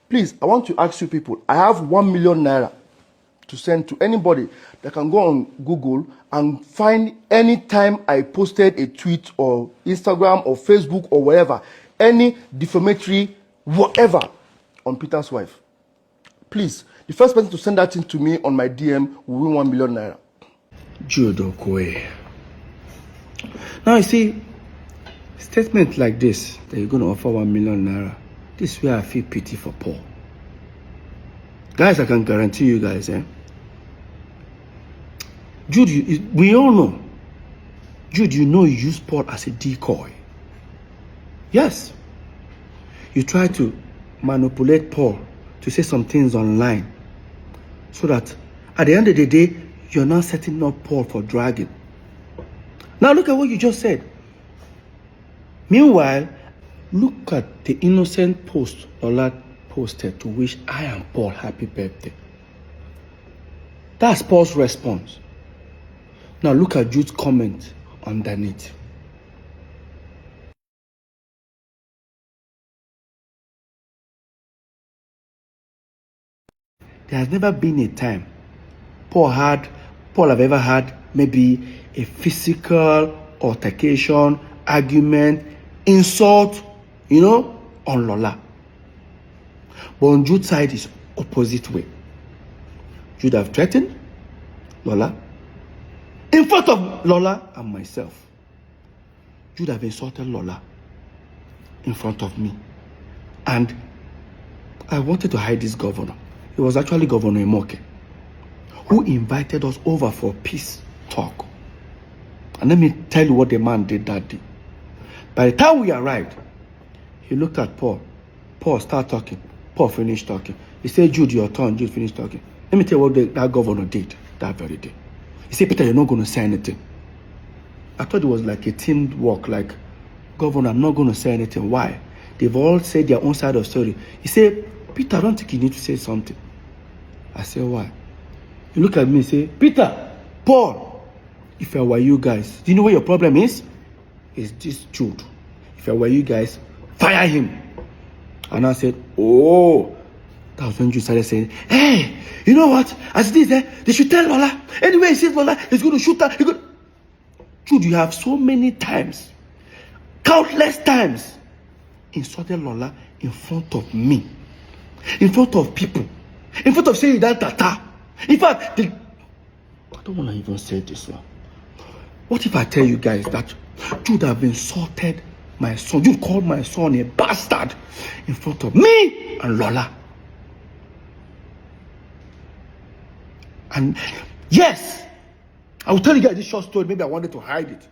Please, I want to ask you people, I have 1 million naira to send to anybody that can go on Google and find any time I posted a tweet or Instagram or Facebook or whatever, any defamatory whatever on Peter's wife. Please, the first person to send that thing to me on my DM will win 1 million naira. Jude Okoye. Now you see, statement like this, that you're going to offer 1 million naira, this is where I feel pity for Paul. Guys, I can guarantee you guys, Jude, we all know. Jude, you know you use Paul as a decoy. Yes. You try to manipulate Paul to say some things online so that at the end of the day, you're not setting up Paul for dragging. Now look at what you just said. Meanwhile, look at the innocent post Lola posted to wish I and Paul happy birthday. That's Paul's response. Now look at Jude's comment underneath. There has never been a time Paul have ever had maybe a physical altercation, argument, insult, on Lola. But on Jude's side is opposite way. Jude have threatened Lola in front of Lola and myself. Jude have insulted Lola in front of me. And I wanted to hide this governor. It was actually Governor Imoke who invited us over for peace talk. And let me tell you what the man did that day. By the time we arrived, he looked at Paul. Paul started talking. Paul finished talking. He said, Jude, your turn. Jude finished talking. Let me tell you what that governor did that very day. He said, Peter, you're not going to say anything. I thought it was like a team work, like, Governor, I'm not going to say anything. Why? They've all said their own side of the story. He said, Peter, I don't think you need to say something. I said, why? You look at me and say, Peter, Paul, if I were you guys, do you know what your problem is? It's this Jude. If I were you guys, fire him. And I said, oh. That was when Jude started saying, hey, you know what? As it is there, they should tell Lola. Anyway, he says Lola, he's going to shoot her. Jude, you have so many times, countless times, insulted Lola in front of me, in front of people, in front of saying that tata. In fact, I don't want to even say this one. What if I tell you guys that Jude have insulted my son? You called my son a bastard in front of me and Lola. And yes, I will tell you guys this short story. Maybe I wanted to hide it.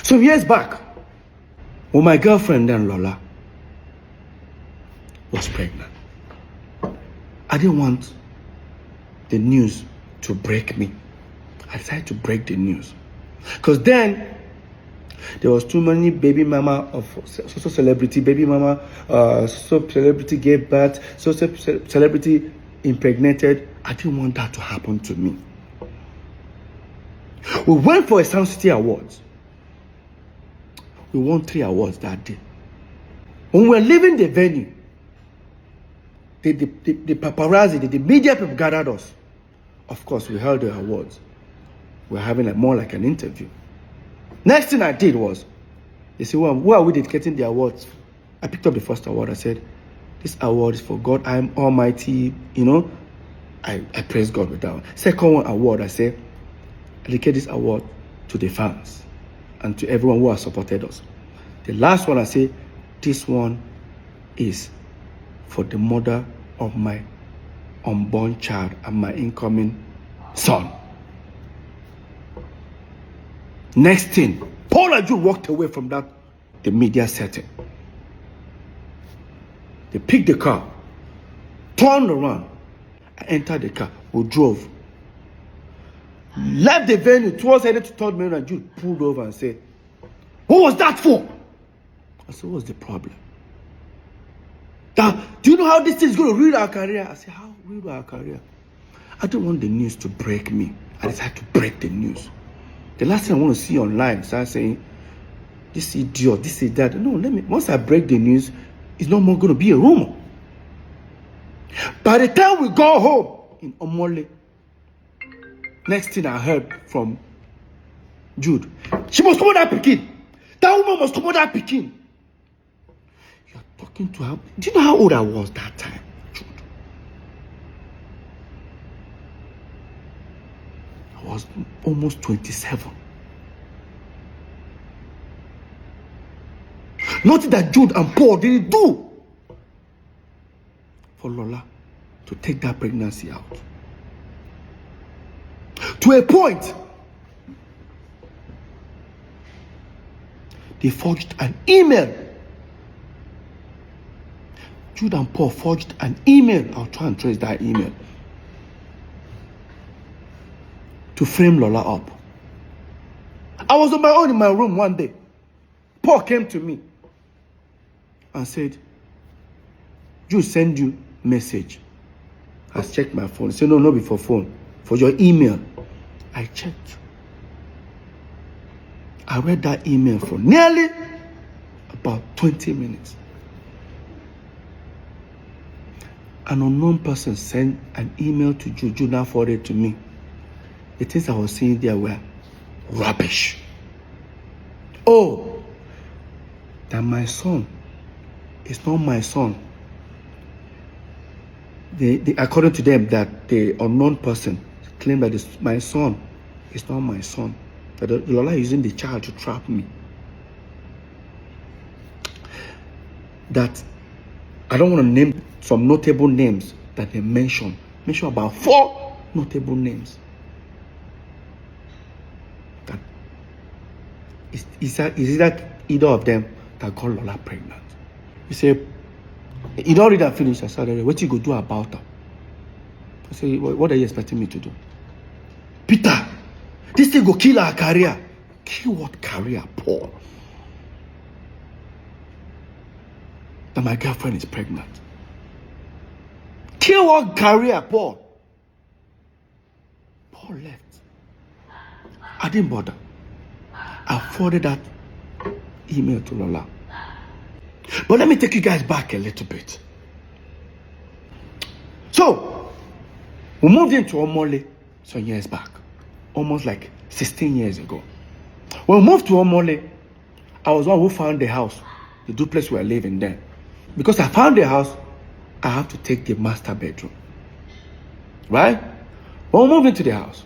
Some years back, when my girlfriend then Lola was pregnant, I didn't want the news to break me. I decided to break the news. Because then, there was too many baby mama of so celebrity, baby mama, so celebrity gave birth, so celebrity impregnated. I didn't want that to happen to me. We went for a Sound City Awards. We won 3 awards that day. When we were leaving the venue, the paparazzi, the media people gathered us. Of course, we held the awards. We were having more like an interview. Next thing I did was, they said, well, who are we dedicating the awards? I picked up the first award. I said, this award is for God, I am Almighty. I praise God with that one. Second award, I said, I dedicate this award to the fans and to everyone who has supported us. The last one, I say, this one is for the mother of my unborn child and my incoming son. Next thing, Paul and Jude walked away from the media setting. They picked the car, turned around, and entered the car. We drove. Left the venue towards headed to 3rd Main, and Jude pulled over and said, what was that for? I said, what's the problem? Now, do you know how this thing is going to ruin our career? I said, how ruin our career? I don't want the news to break me. I decided to break the news. The last thing I want to see online, start saying, this idiot, this is that. No, once I break the news, it's no more going to be a rumor. By the time we go home in Omole, next thing I heard from Jude, she must come out that Pekin. That woman must come out that Pekin. You're talking to her. Do you know how old I was that time, Jude? I was almost 27. Nothing that Jude and Paul didn't do for Lola to take that pregnancy out. To a point, they forged an email. Jude and Paul forged an email. I'll try and trace that email. To frame Lola up. I was on my own in my room one day. Paul came to me and said, Jude send you message. I checked my phone. He said, no, not before phone. For your email. I checked. I read that email for nearly about 20 minutes. An unknown person sent an email to Jude. Jude now forwarded it to me. The things I was seeing there were rubbish. Oh, that my son is not my son. According to them, that the unknown person claimed that my son is not my son. That Lola is using the child to trap me. That I don't want to name some notable names that they mention. Mention about 4 notable names. That is that either of them that got Lola pregnant. You say, you don't read and finish. I said, what you go do about her? I say, what are you expecting me to do? Peter, this thing go kill our career. Kill what career, Paul? That my girlfriend is pregnant. Kill what career, Paul? Paul left. I didn't bother. I forwarded that email to Lola. But let me take you guys back a little bit. So, we moved into Omole some years back. Almost like 16 years ago. When we moved to Omole, I was one who found the house, the duplex we were living there. Because I found the house, I have to take the master bedroom. Right? When we moved into the house,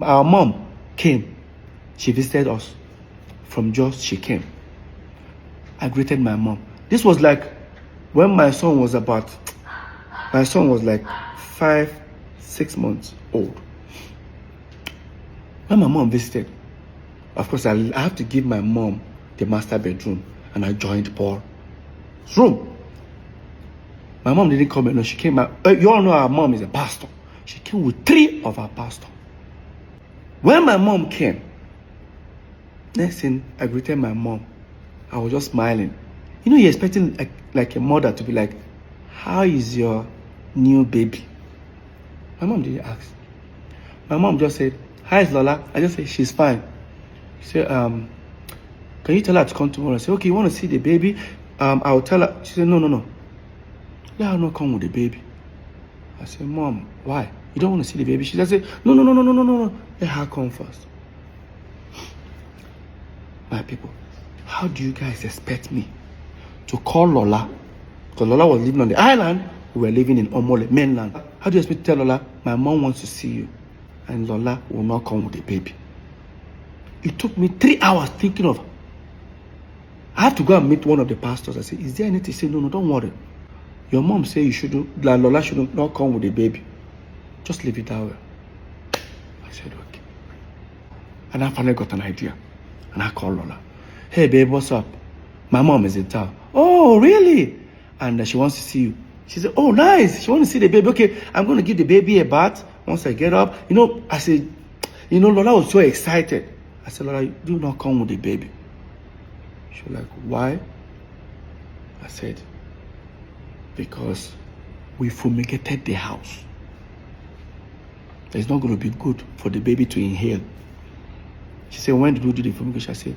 our mom came. She visited us. From Jos, she came. I greeted my mom. This was like when my son was like 5-6 months old. When my mom visited, of course, I have to give my mom the master bedroom, and I joined Paul's room. My mom didn't come alone. She came out. You all know our mom is a pastor. She came with 3 of our pastors. When my mom came, next thing, I greeted my mom. I was just smiling. You know, you're expecting like a mother to be like, how is your new baby? My mom didn't ask. My mom just said, hi, Lola. I just said, she's fine. She said, can you tell her to come tomorrow? I said, okay, you want to see the baby? I'll tell her. She said, no. Let her not come with the baby. I said, Mom, why? You don't want to see the baby? She just said, no. Let her come first. My people, how do you guys expect me to call Lola? Because Lola was living on the island, we were living in Omole, mainland. How do you expect me to tell Lola, my mom wants to see you, and Lola will not come with the baby? It took me 3 hours thinking of, I have to go and meet one of the pastors. I said, is there anything? He said, no, don't worry. Your mom said you shouldn't, Lola should not come with the baby. Just leave it that way. I said, okay. And I finally got an idea. And I called Lola. Hey, babe, what's up? My mom is in town. Oh, really? And she wants to see you. She said, oh, nice. She wants to see the baby. Okay, I'm going to give the baby a bath once I get up. I said, Lola was so excited. I said, Lola, do not come with the baby. She was like, why? I said, because we fumigated the house. It's not going to be good for the baby to inhale. She said, when did we do the fumigation? I said,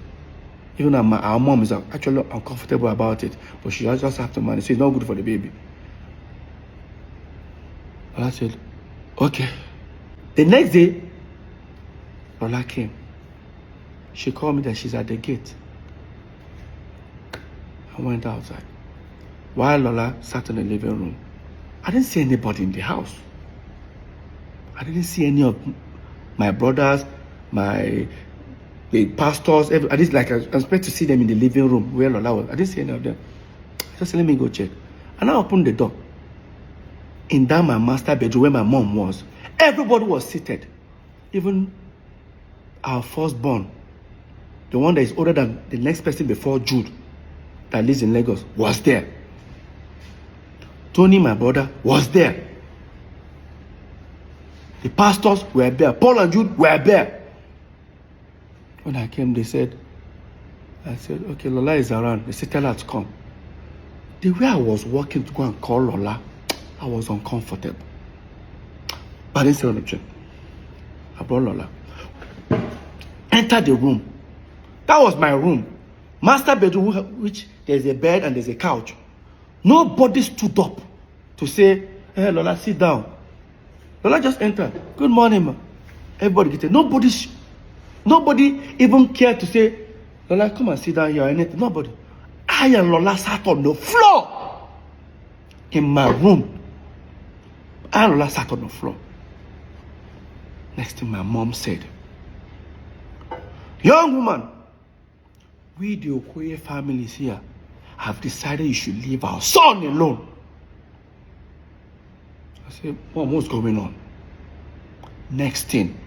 Even our mom is actually uncomfortable about it, but she just have the money. So it's not good for the baby. Lola said, okay. The next day, Lola came. She called me that she's at the gate. I went outside. While Lola sat in the living room, I didn't see anybody in the house. I didn't see any of my brothers, the pastors. I didn't I expect to see them in the living room where Lola was. I didn't see any of them. I just said, let me go check. And I opened the door. In that my master bedroom where my mom was, everybody was seated. Even our firstborn, the one that is older than the next person before Jude, that lives in Lagos, was there. Tony, my brother, was there. The pastors were there. Paul and Jude were there. When I came, I said, okay, Lola is around. They said, tell her to come. The way I was walking to go and call Lola, I was uncomfortable. But I didn't say anything. I brought Lola. Entered the room. That was my room. Master bedroom, which there's a bed and there's a couch. Nobody stood up to say, hey, Lola, sit down. Lola just entered. Good morning, ma. Everybody get it. Nobody even cared to say, Lola, come and sit down here or anything. Nobody. I and Lola sat on the floor in my room. I and Lola sat on the floor. Next thing my mom said, young woman, we the Okoye families here have decided you should leave our son alone. I said, Mom, what's going on? Next thing.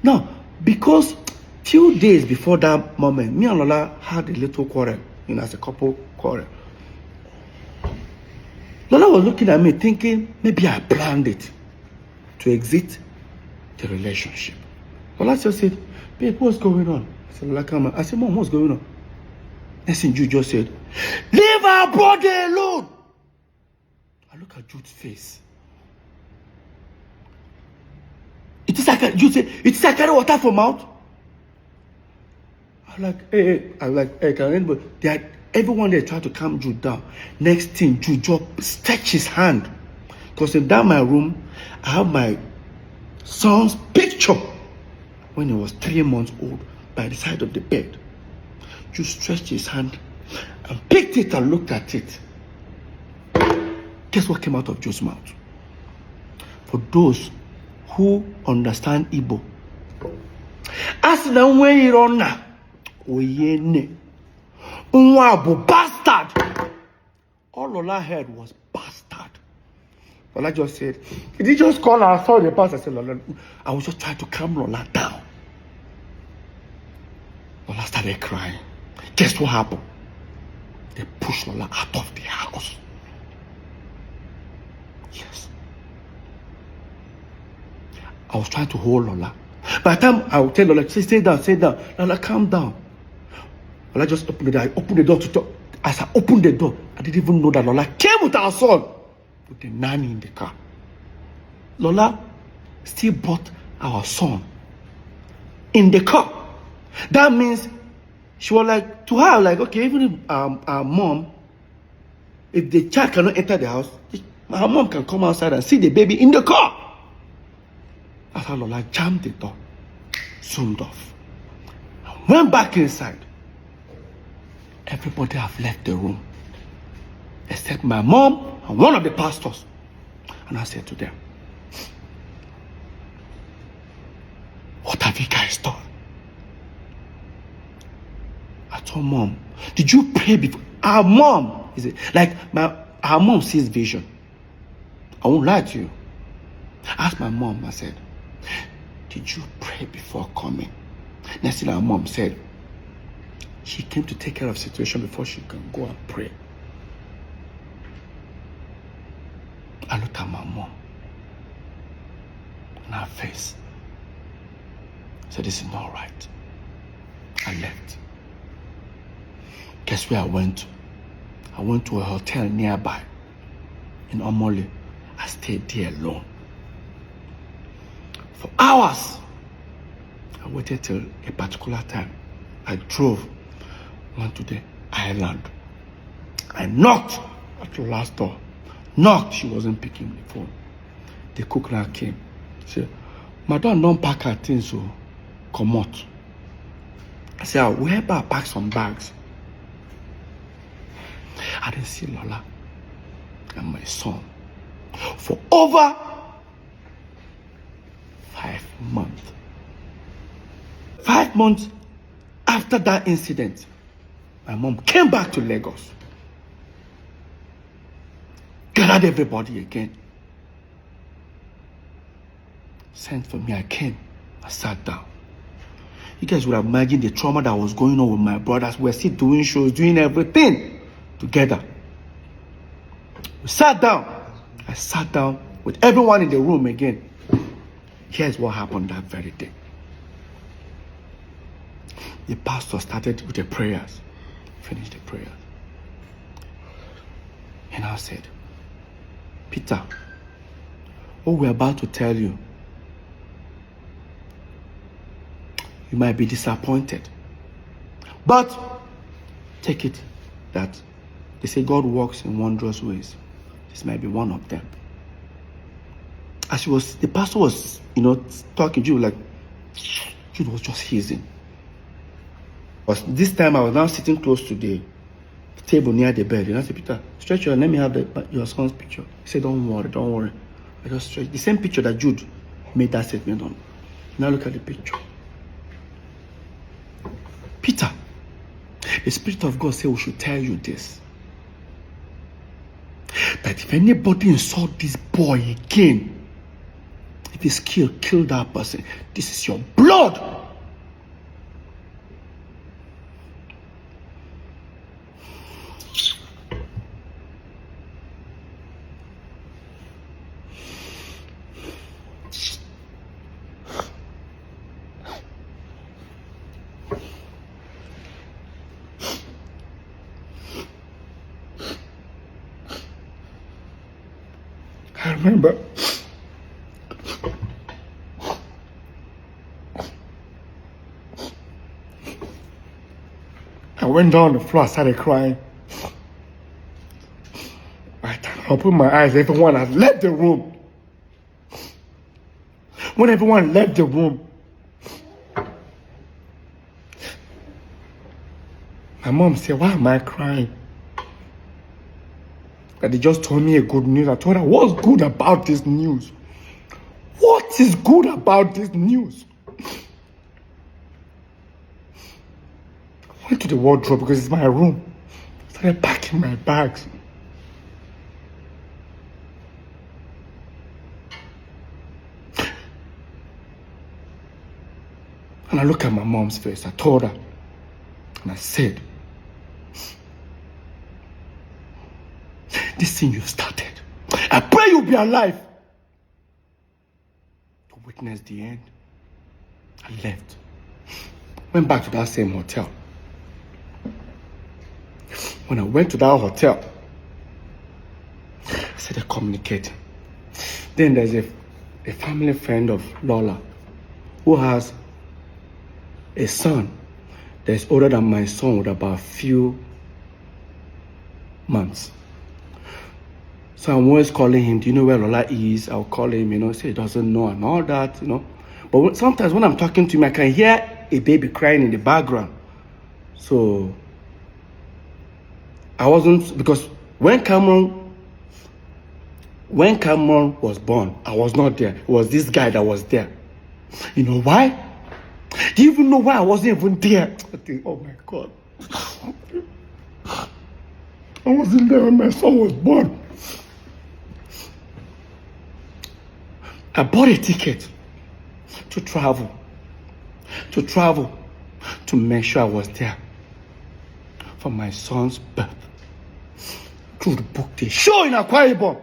Now, because 2 days before that moment, me and Lola had a little quarrel, as a couple quarrel. Lola was looking at me thinking, maybe I planned it to exit the relationship. Lola just said, babe, what's going on? I said, Lola, come on. I said, Mom, what's going on? Next thing Jude just said, leave our brother alone. I look at Jude's face. Jude said, it is like carry water from mouth. I'm like, hey, can anybody? Everyone there tried to calm Jude down. Next thing, Jude just stretched his hand. Because in that my room, I have my son's picture when he was 3 months old by the side of the bed. Jude stretched his hand and picked it and looked at it. Guess what came out of Jude's mouth? For those who understand Igbo, as the way you run now, oyene, unwabu bastard. All Lola heard was bastard. Lola just said, did he just call her? I saw the pastor. I said, Lola, I was just trying to calm Lola down. Lola started crying. Guess what happened? They pushed Lola out of the house. Yes. I was trying to hold Lola. By the time I would tell Lola, stay down. Lola, calm down. Lola just opened the door. I opened the door to talk. As I opened the door, I didn't even know that Lola came with our son, with the nanny in the car. Lola still brought our son in the car. That means she was like, to her, like, okay, even if our mom, if the child cannot enter the house, her mom can come outside and see the baby in the car. That's how Lola jammed the door, zoomed off, and went back inside. Everybody have left the room, except my mom and one of the pastors. And I said to them, what have you guys done? I told Mom, did you pray before? Our mom, our mom sees vision. I won't lie to you. I asked my mom, I said, did you pray before coming? Next thing our mom said, she came to take care of the situation before she can go and pray. I looked at my mom and her face. I said, this is not right. I left. Guess where I went to? I went to a hotel nearby in Omole. I stayed there alone for hours. I waited till a particular time. I drove, went to the island. I knocked at the last door. Knocked, she wasn't picking the phone. The cook now came. She said, Madam, don't pack her things, so come out. I said, I'll help her pack some bags. I didn't see Lola and my son for over 5 months. 5 months after that incident, my mom came back to Lagos, gathered everybody again, sent for me. I came, I sat down. You guys would have imagined the trauma that was going on with my brothers. We were still doing shows, doing everything together. We sat down. I sat down with everyone in the room again. Here's what happened that very day. The pastor started with the prayers, finished the prayers. And I said, Peter, what we're about to tell you, you might be disappointed. But take it that they say God works in wondrous ways. This might be one of them. As the pastor was, talking, Jude was just hissing. But this time I was now sitting close to the table near the bed. And I said, Peter, stretch your hand, let me have your son's picture. He said, don't worry. I just stretched. The same picture that Jude made that statement on. Now look at the picture. Peter, the Spirit of God said we should tell you this. That if anybody insult this boy again, if he's killed, kill that person. This is your blood. I remember I went down on the floor, I started crying. By the time I opened my eyes, everyone had left the room. When everyone left the room, my mom said, why am I crying? That they just told me a good news. I told her, what's good about this news? What is good about this news? I went to the wardrobe because it's my room. I started packing my bags. And I looked at my mom's face. I told her, and I said, this thing you've started, I pray you'll be alive to witness the end. I left. Went back to that same hotel. When I went to that hotel, I started communicating. Then there's a family friend of Lola who has a son that's older than my son with about a few months. So I'm always calling him, do you know where Lola is? I'll call him, say he doesn't know and all that, But sometimes when I'm talking to him, I can hear a baby crying in the background. So I wasn't, because when Cameron was born, I was not there. It was this guy that was there. You know why? Do you even know why I wasn't even there? I think, oh my God. I wasn't there when my son was born. I bought a ticket to travel to make sure I was there for my son's birth. To book the show in Akwa Ibom.